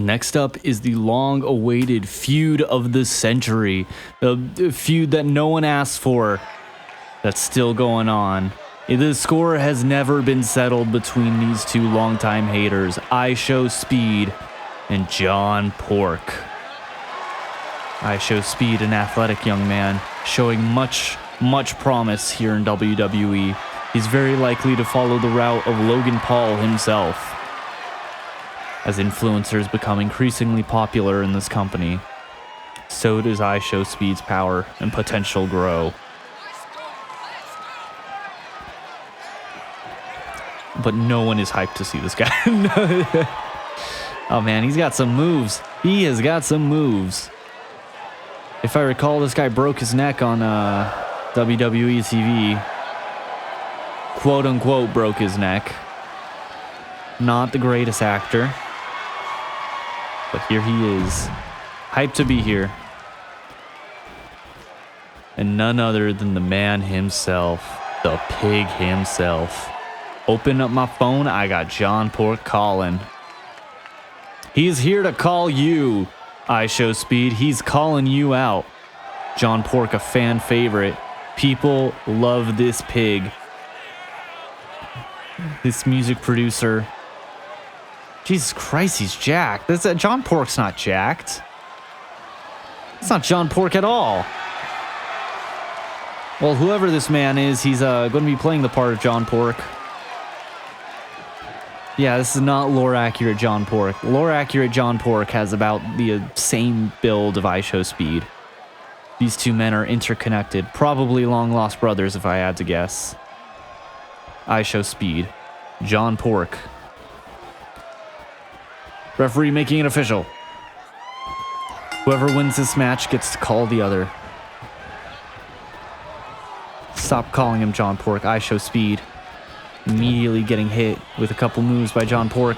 Next up is the long-awaited feud of the century. A feud that no one asked for. That's still going on. The score has never been settled between these two longtime haters, Ishowspeed and John Pork. Ishowspeed, an athletic young man, showing much promise here in WWE. He's very likely to follow the route of Logan Paul himself, as influencers become increasingly popular in this company. So does Ishowspeed's power and potential grow. But no one is hyped to see this guy. Oh man, he's got some moves. He has got some moves. If I recall, this guy broke his neck on WWE TV. Quote unquote broke his neck. Not the greatest actor. But here he is. Hyped to be here. And none other than the man himself. The pig himself. Open up my phone, I got John Pork calling. He's here to call you, Ishowspeed. He's calling you out. John Pork, a fan favorite. People love this pig. This music producer. Jesus Christ, he's jacked. John Pork's not jacked. It's not John Pork at all. Well, whoever this man is, he's going to be playing the part of John Pork. Yeah, this is not lore-accurate John Pork. Lore-accurate John Pork has about the same build of Ishowspeed. These two men are interconnected. Probably long-lost brothers, if I had to guess. Ishowspeed. John Pork. Referee making it official. Whoever wins this match gets to call the other. Stop calling him John Pork. Ishowspeed. Immediately getting hit with a couple moves by John Pork.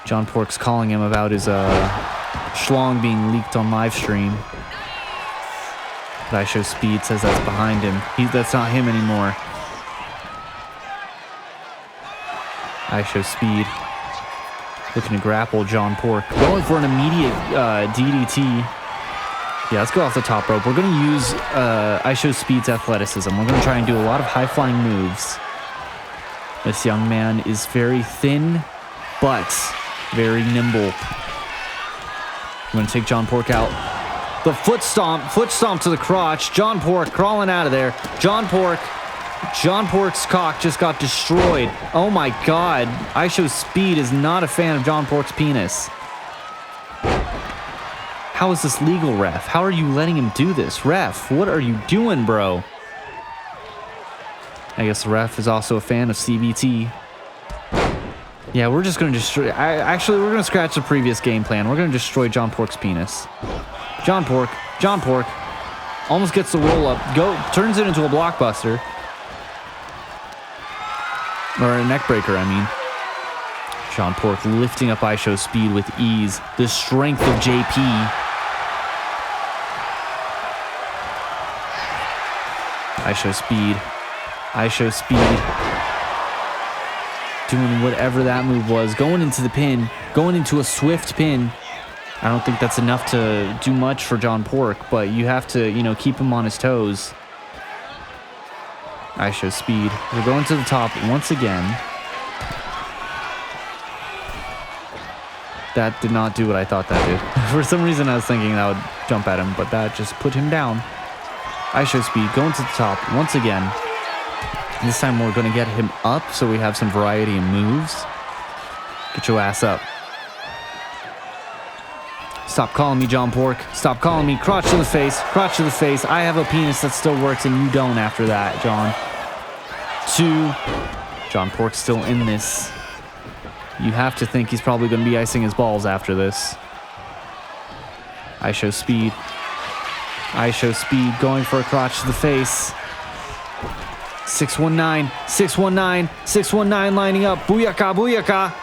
John Pork's calling him about his schlong being leaked on live stream. But Ishowspeed says that's behind him. That's not him anymore. Ishowspeed looking to grapple John Pork. Going for an immediate DDT. Yeah, let's go off the top rope. We're going to use Ishowspeed's athleticism. We're going to try and do a lot of high-flying moves. This young man is very thin, but very nimble. I'm going to take John Pork out. The foot stomp to the crotch. John Pork crawling out of there. John Pork's cock just got destroyed. Oh my God. Ishowspeed is not a fan of John Pork's penis. How is this legal, ref? How are you letting him do this? Ref, what are you doing, bro? I guess the ref is also a fan of CBT. Yeah, we're just going to destroy... Actually, we're going to scratch the previous game plan. We're going to destroy John Pork's penis. John Pork almost gets the roll up. Turns it into a blockbuster. Or a neck breaker, I mean. John Pork lifting up Ishowspeed with ease. The strength of JP. Ishowspeed doing whatever that move was. Going into the pin. Going into a swift pin. I don't think that's enough to do much for John Pork, but you have to, keep him on his toes. Ishowspeed. We're going to the top once again. That did not do what I thought that did. For some reason, I was thinking that would jump at him, but that just put him down. Ishowspeed going to the top once again. This time we're going to get him up so we have some variety in moves. Get your ass up. Stop calling me John Pork. Stop calling me crotch to the face. Crotch to the face. I have a penis that still works and you don't after that, John. 2. John Pork's still in this. You have to think he's probably going to be icing his balls after this. Ishowspeed going for a crotch to the face. 619 lining up. Booyaka.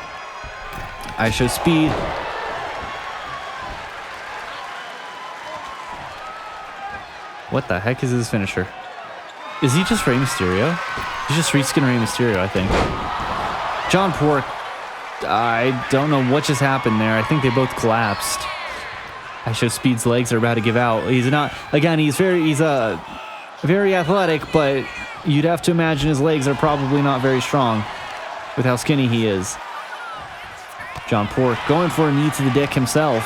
Ishowspeed. What the heck is his finisher? Is he just Rey Mysterio? He's just reskin Rey Mysterio, I think. John Pork I don't know what just happened there. I think they both collapsed. Ishowspeed's legs are about to give out. He's not, again, he's very athletic, but you'd have to imagine his legs are probably not very strong with how skinny he is. John Pork going for a knee to the dick himself.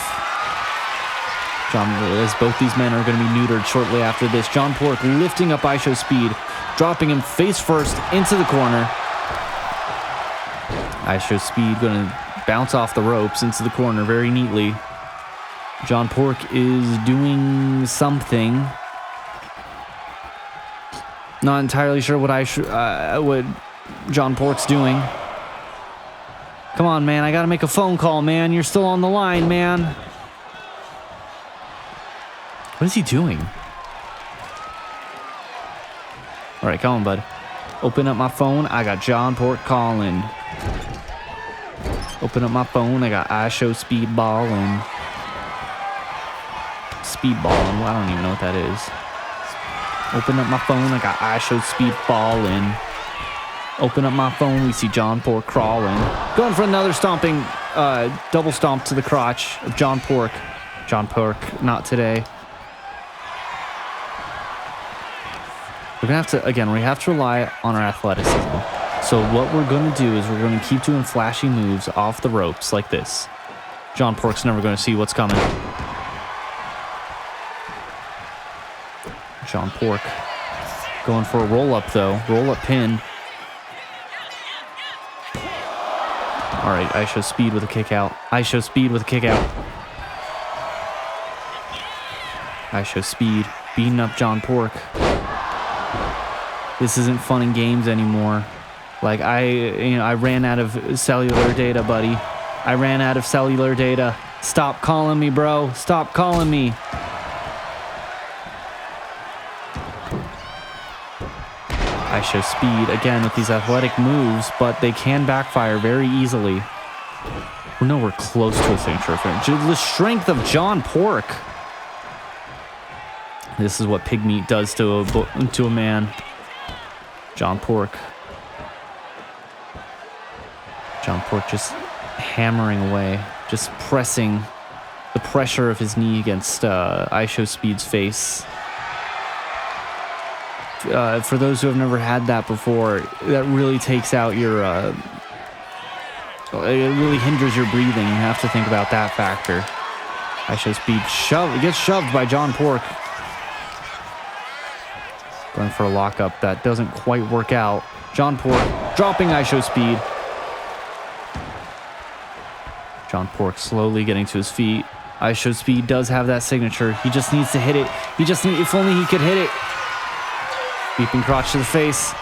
As both these men are going to be neutered shortly after this. John Pork lifting up Ishowspeed, dropping him face first into the corner. Ishowspeed going to bounce off the ropes into the corner very neatly. John Pork is doing something. Not entirely sure what John Pork's doing. Come on, man. I got to make a phone call, man. You're still on the line, man. What is he doing? All right, come on, bud. Open up my phone. I got John Pork calling. Open up my phone. I got Ishowspeed balling. Speedballing. Well, I don't even know what that is. Open up my phone. I got Ishowspeed balling. Open up my phone. We see John Pork crawling. Going for another stomping, double stomp to the crotch of John Pork. John Pork, not today. We're going to have to, again, we have to rely on our athleticism. So what we're going to do is we're going to keep doing flashy moves off the ropes like this. John Pork's never going to see what's coming. John Pork going for a roll-up, though. Roll-up pin. All right, Ishowspeed with a kick out. Ishowspeed with a kick out. Ishowspeed beating up John Pork. This isn't fun and games anymore. Like, I ran out of cellular data, buddy. I ran out of cellular data. Stop calling me, bro. Stop calling me. Ishowspeed, again, with these athletic moves, but they can backfire very easily. We're nowhere close to a signature finish. The strength of John Pork. This is what pig meat does to a man. John Pork. John Pork just hammering away, just pressing the pressure of his knee against Ishowspeed's face. For those who have never had that before, that really takes out your, it really hinders your breathing. You have to think about that factor. Ishowspeed gets shoved by John Pork. Going for a lockup that doesn't quite work out. John Pork dropping Ishowspeed. John Pork slowly getting to his feet. Ishowspeed does have that signature. He just needs to hit it. If only he could hit it. Beeping crotch to the face.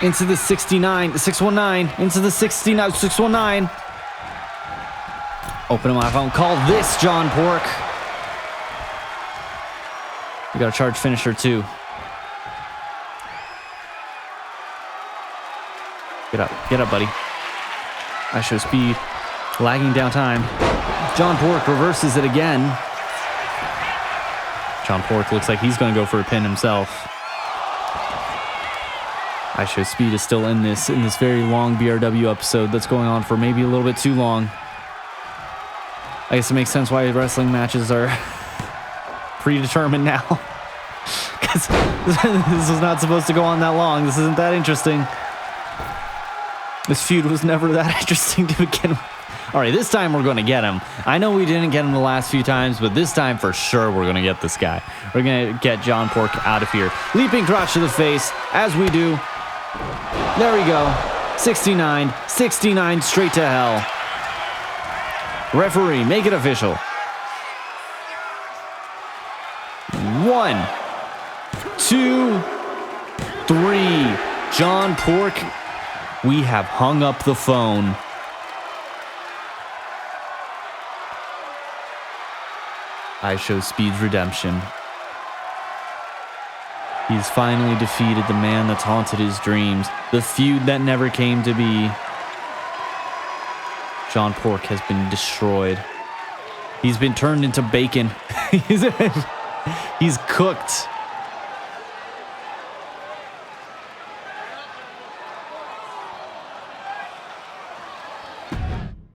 Into the 619. Into the 619. Open my phone. Call this John Pork. You got a charge finisher too. Get up, buddy. Ishowspeed lagging down time. John Pork reverses it again. John Pork looks like he's going to go for a pin himself. Ishowspeed is still in this very long BRW episode that's going on for maybe a little bit too long. I guess it makes sense why wrestling matches are predetermined now. Because this was not supposed to go on that long. This isn't that interesting. This feud was never that interesting to begin with. All right, this time we're going to get him. I know we didn't get him the last few times, but this time for sure we're going to get this guy. We're going to get John Pork out of here. Leaping crotch to the face, as we do. There we go. 69 straight to hell. Referee, make it official. 1, 2, 3. John Pork, we have hung up the phone. Ishowspeed's redemption. He's finally defeated the man that's haunted his dreams, the feud that never came to be. John Pork has been destroyed. He's been turned into bacon. He's cooked.